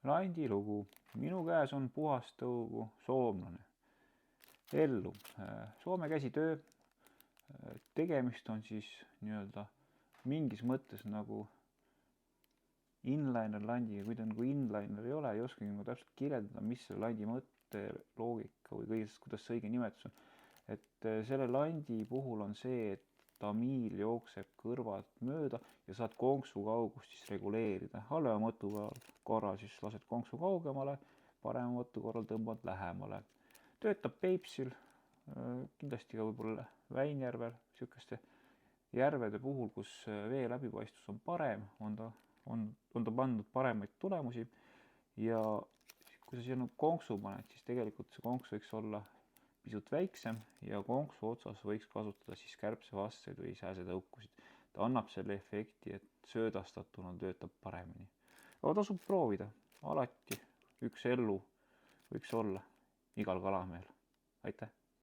Landi lugu. Minu käes on puhastõugu soomlane. Ellu. Soome käsitöö. Tegemist on siis nii-öelda mingis mõttes nagu inliner landiga. Kui ta nagu inliner ei ole, ei oskagi nagu täpselt kirjeldada, mis selle landi mõtte, loogika või kõigest, kuidas see õige nimetus on. Et selle landi puhul on see, et tamiil jookseb kõrvalt mööda ja saad konksu kaugust siis reguleerida. Halvema mõttu korral siis lased konksu kaugemale, parema mõttu korral tõmbad lähemale. Töötab Peipsil, kindlasti ka võib-olla Väinjärvel, sihukeste järvede puhul, kus vee läbipaistvus on parem, on ta pandud paremaid tulemusi. Ja kui sa siia konksu paned, siis tegelikult see konks võiks olla pisut väiksem ja konksu otsas võiks kasutada siis kärbsevastseid või sääsetõukusid. Ta annab selle efekti, et söödastatuna töötab paremini. Aga tasub proovida. Alati üks ellu võiks olla igal kalamehel. Aitäh!